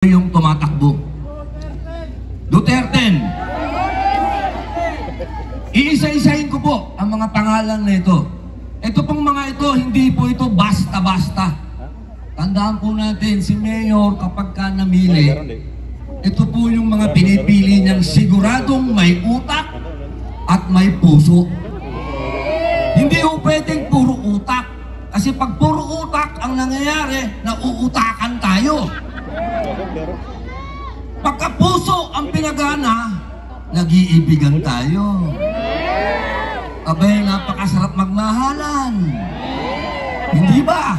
yung tumatakbo. Duterte. Iisa-isahin ko po ang mga pangalan na ito. Ito pong mga ito, hindi po ito basta-basta. Tandaan po natin, si Mayor kapag ka namili, ito po yung mga pinipili niyang siguradong may utak at may puso. Hindi po pwedeng puro utak. Kasi pag puro utak ang nangyayari, nauutakan tayo. Pagka puso ang pinagana, nag-iibigan tayo. Abay, napakasarap magmahalan. Hindi ba?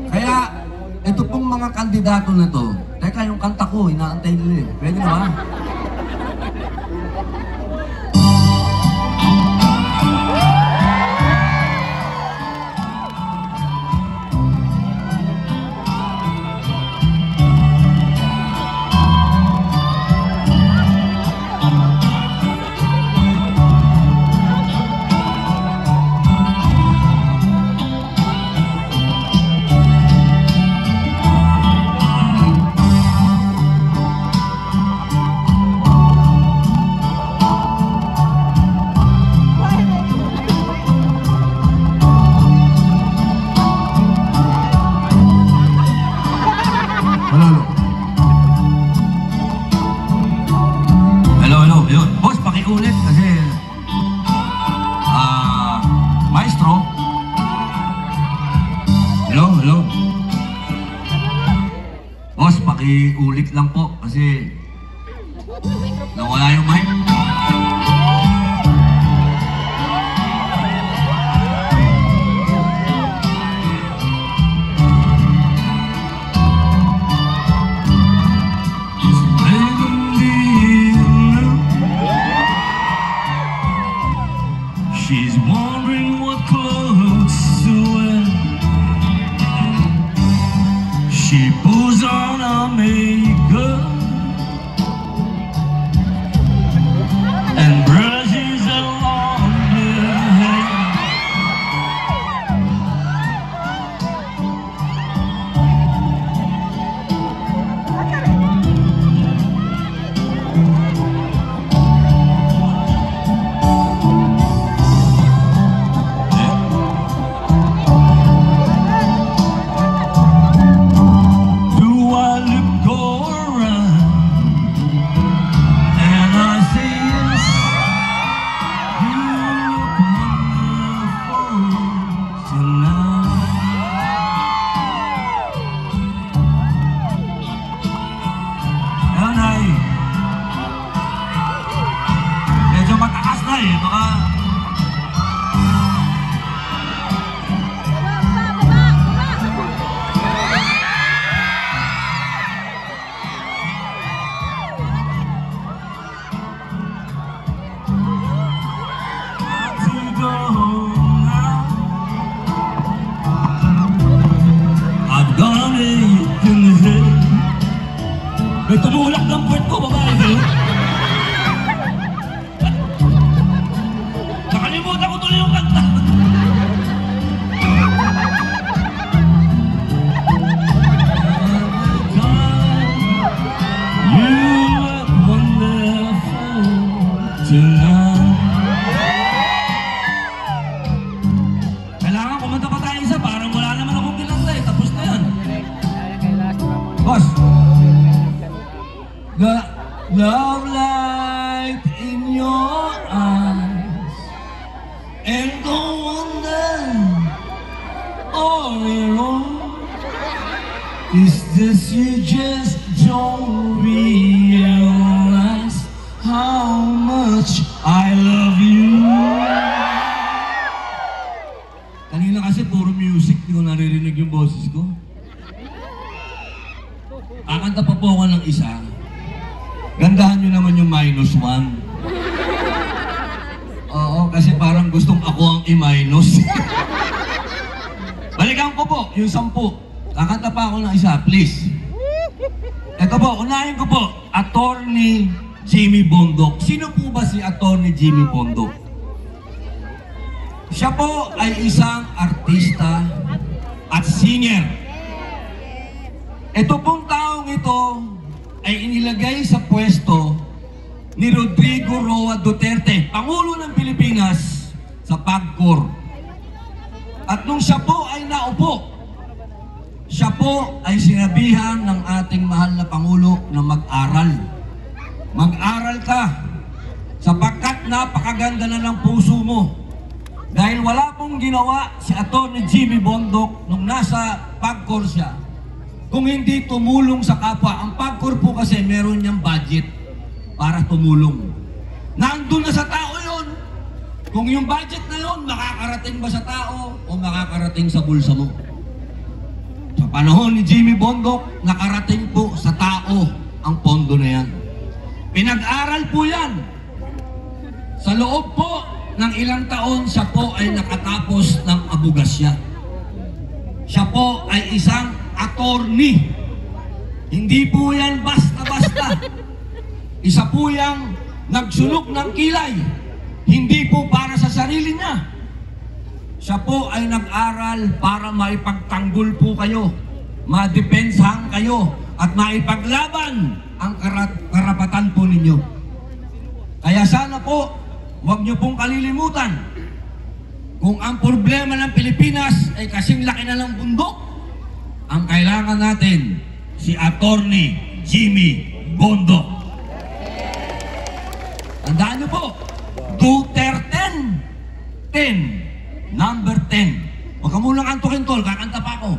Kaya, ito pong mga kandidato na to, teka, yung kanta ko, inaantay nila eh. Pwede na ba? Hello. Yun. Boss, pakiulit kasi maestro. Hello. Boss, pakiulit lang po kasi nawala yung mic. She's wondering what clothes to wear. She pulls on her makeup and brushes her long hair. Medyo matakas na eh, baka... I've gone in the head. May tumulak ng puwet ko, babae kayo. Nakalimutan ko tuloy yung kanta. You look wonderful tonight. Kailangan kumanta pa tayo isa, parang wala naman akong kinanta eh. Tapos na yan. Boss, the love light in your eyes and the wonder all alone is this you just don't realize how much I love you. Kanina kasi puro music, di ko naririnig yung boses ko. Kakanta pa po ako ng isa. Gandahan nyo naman yung -1. Oo, kasi parang gustong ako ang i-minus. Balikan ko po, yung 10. Kakanta pa ako ng isa, please. Ito po, unahin ko po, Attorney Jimmy Bondok. Sino po ba si Attorney Jimmy Bondok? Siya po ay isang artista at singer. Ito pong taong ito ay inilagay sa pwesto ni Rodrigo Roa Duterte, Pangulo ng Pilipinas, sa PAGCOR. At nung siya po ay naupo, siya po ay sinabihan ng ating mahal na Pangulo na mag-aral. Mag-aral ka sapagkat napakaganda na ng puso mo. Dahil wala pong ginawa si Atty. Jimmy Bondoc nung nasa PAGCOR siya kung hindi tumulong sa kapwa. Ang PAGCOR po kasi meron niyang budget para tumulong. Nandun na sa tao yon. Kung yung budget na yon, makakarating ba sa tao o makakarating sa bulsa mo? Sa panahon ni Jimmy Bondoc, nakarating po sa tao ang pondo na yan. Pinag-aral po yan. Sa loob po ng ilang taon, siya po ay nakatapos ng abogasya. Siya po ay isang attorney. Hindi po yan basta-basta. Isa po yang nagsulok ng kilay. Hindi po para sa sarili niya. Siya po ay nag-aral para maipagtanggol po kayo, madepensahan kayo, at maipaglaban ang karapatan po ninyo. Kaya sana po, huwag niyo pong kalilimutan, kung ang problema ng Pilipinas ay kasing laki na ng bundok, ang kailangan natin si Atty. Jimmy Bondoc. Tandaan niyo po, Duterte 10, number 10. Huwag ka munang antukin, tol, kakanta pa ako.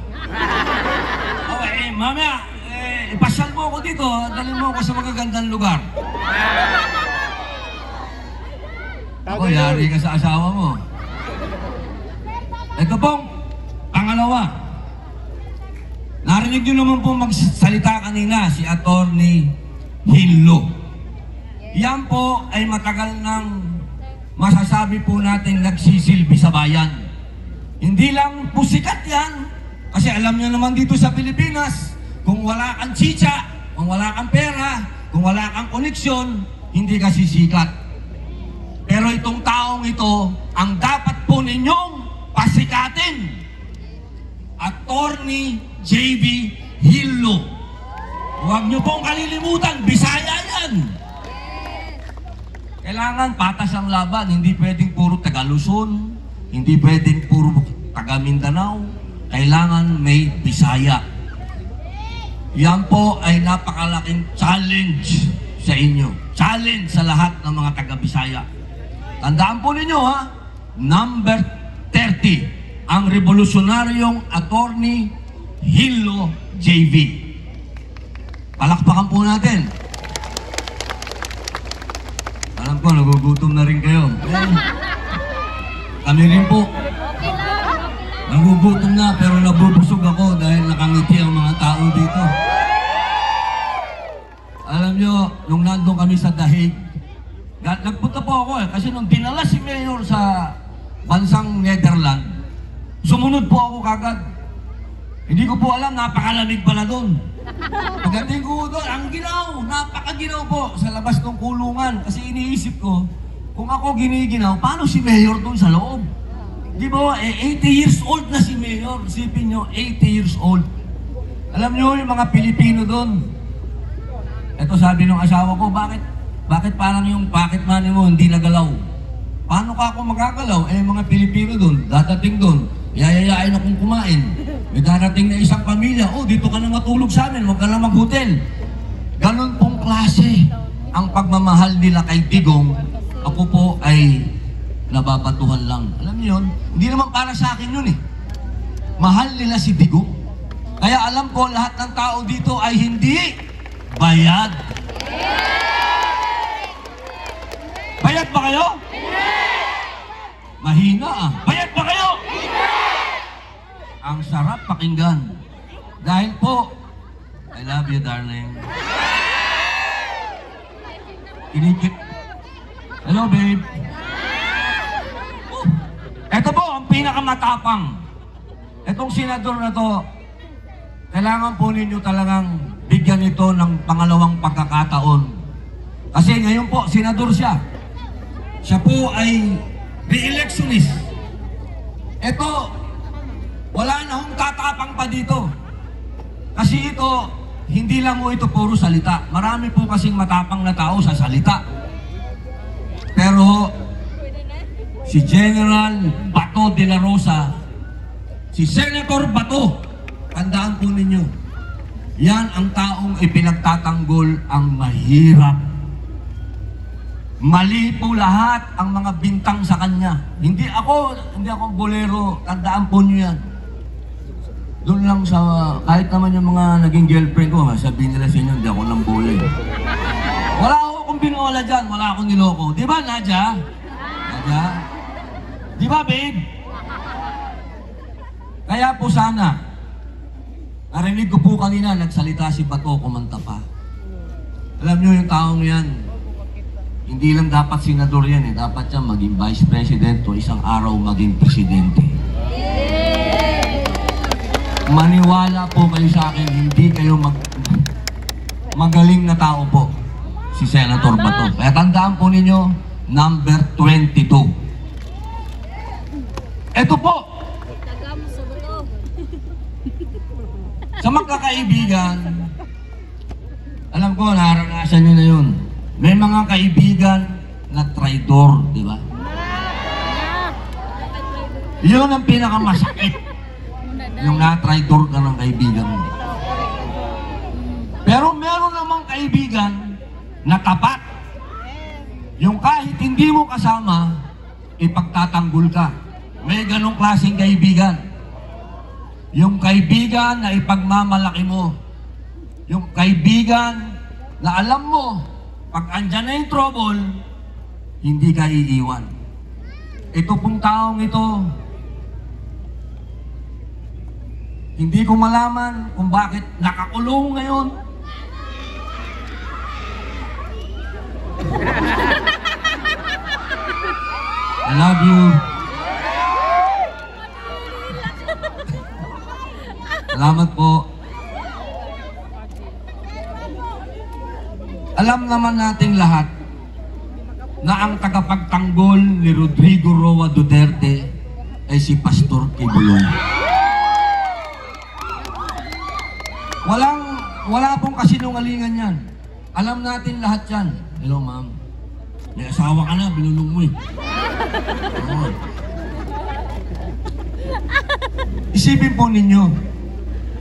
Okay, mamaya, ipasyal mo ako dito, dalhin mo ako sa magagandang lugar. Ako, yari ka sa asawa mo. Ito pong pangalawa. Narinig nyo naman po magsalita kanina si Atty. Hillo. Yan po ay matagal nang masasabi po natin nagsisilbi sa bayan. Hindi lang po sikat yan. Kasi alam nyo naman dito sa Pilipinas, kung wala kang chicha, kung wala kang pera, kung wala kang koneksyon, hindi ka sisikat. Pero itong taong ito, ang dapat po ninyong pasikatin. Atty. J.B. Hillo. Huwag nyo pong kalilimutan, Bisaya yan. Kailangan patas ang laban, hindi pwedeng puro taga Luzon, hindi pwedeng puro taga Mindanao. Kailangan may Bisaya. Yan po ay napakalaking challenge sa inyo. Challenge sa lahat ng mga taga Bisaya. Tandaan po ninyo ha, number 30, ang revolusyonaryong Atty. Hillo J.V. Palakpakan po natin. Alam ko, nagugutom na rin kayo. Kami rin po. Nagugutom na pero nabubusog ako dahil nakangiti ang mga tao dito. Alam nyo, nung nandun kami sa Dahig, nagpunta po ako kasi nung dinala si Mayor sa bansang Netherlands, sumunod po ako kagad. Hindi ko po alam, napakalamig pala doon. Pagdating ko doon, ang ginaw, napakaginaw po sa labas ng kulungan. Kasi iniisip ko, kung ako giniginaw, paano si Mayor doon sa loob? Di ba, 80 years old na si Mayor. Isipin nyo, 80 years old. Alam nyo, yung mga Pilipino doon, ito sabi ng asawa ko, bakit parang yung pocket money mo hindi nagalaw? Paano ka ako magagalaw? Mga Pilipino doon, dadating doon, yayayain akong kumain. May darating na isang pamilya, dito ka na matulog sa amin, huwag ka na mag-hotel. Ganon pong klase ang pagmamahal nila kay Digong. Ako po ay nababatuhan lang. Alam niyo yun? Hindi naman para sa akin yun eh. Mahal nila si Digong. Kaya alam ko lahat ng tao dito ay hindi bayad. Bayad ba kayo? Mahina ah. Bayad ba kayo? Ang sarap pakinggan. Dahil po, I love you, darling. Inikip. Hello, babe. Ito po, ang pinakamatapang. Itong senador na to, kailangan po ninyo talagang bigyan ito ng pangalawang pagkakataon. Kasi ngayon po, senador siya. Siya po ay re-electionist. Ito, wala na hong tatapang pa dito. Kasi ito, hindi lang po ito puro salita. Marami po kasing matapang na tao sa salita. Pero si General Bato de la Rosa, si Senator Bato, tandaan po ninyo, yan ang taong ipinagtatanggol ang mahirap. Mali po lahat ang mga bintang sa kanya. Hindi ako bolero, tandaan po niyo yan. Doon lang sa, kahit naman yung mga naging girlfriend ko, sabihin nila sa inyo, hindi ako nang bole. Wala akong binola dyan, wala akong niloko. Di ba, Nadia? Nadia? Di ba, babe? Kaya po sana, narinig ko po kanina, nagsalita si Bato, kumanta pa. Alam nyo yung taong yan, hindi lang dapat senador yan dapat siya maging vice president o isang araw maging presidente. Maniwala po kayo sa akin, hindi kayo magaling na tao po si Senator Bato. Kaya tandaan po ninyo, number 22. Ito po, sa magkakaibigan, alam ko, naranasan nyo na yun. May mga kaibigan na traidor, di ba? Yun ang pinakamasakit. Yung na-traidor ka ng kaibigan mo. Pero meron namang kaibigan na tapat. Yung kahit hindi mo kasama, ipagtatanggol ka. May ganong klaseng kaibigan. Yung kaibigan na ipagmamalaki mo. Yung kaibigan na alam mo, pag andyan na yung trouble, hindi ka iiwan. Ito pong taong ito, hindi ko malaman kung bakit nakakulong ngayon. I love you. Salamat po. Alam naman nating lahat na ang tagapagtanggol ni Rodrigo Roa Duterte ay si Pastor Quiboloy. Wala pong kasinungalingan yan. Alam natin lahat yan. Hello, ma'am. May asawa ka na, binulong mo eh. Oh. Isipin po ninyo,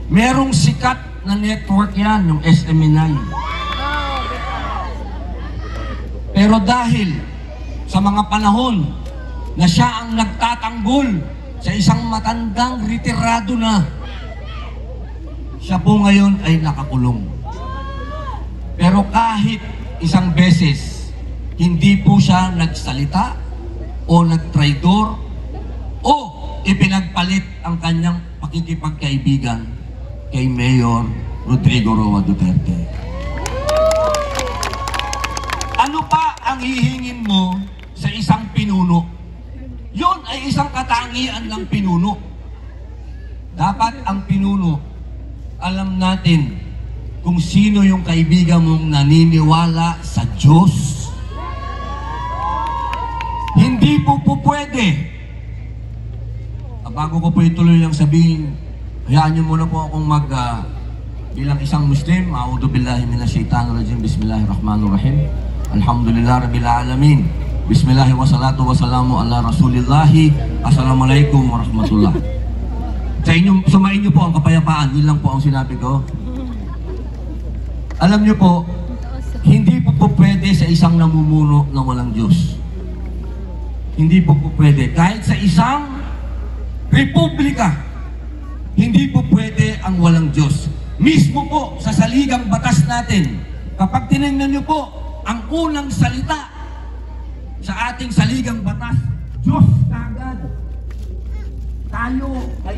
merong sikat na network yan, yung SMNI. Pero dahil sa mga panahon na siya ang nagtatanggol sa isang matandang retirado na, siya po ngayon ay nakakulong. Pero kahit isang beses, hindi po siya nagsalita o nagtraidor o ipinagpalit ang kanyang pakikipagkaibigan kay Mayor Rodrigo Roa Duterte. Ano pa ang hihingin mo sa isang pinuno? Yun ay isang katangian ng pinuno. Dapat ang pinuno, alam natin kung sino yung kaibigan mong naniniwala sa Diyos. Hindi po pwede. Bago ko po ituloy lang sabihin, hayaan niyo muna po akong bilang isang Muslim, a'udhu billahi minasyaitanir rajim, bismillahirrahmanirrahim, alhamdulillah rabbil alamin, bismillahi wassalatu wassalamu ala rasulillahi, assalamualaikum warahmatullah. Sumain niyo po ang kapayapaan, yun lang po ang sinabi ko. Alam niyo po, hindi po pwede sa isang namumuno na walang Diyos. Hindi po pwede. Kahit sa isang republika, hindi po pwede ang walang Diyos. Mismo po sa saligang batas natin, kapag tinignan niyo po ang unang salita sa ating saligang batas, Diyos kagad. Tayo ay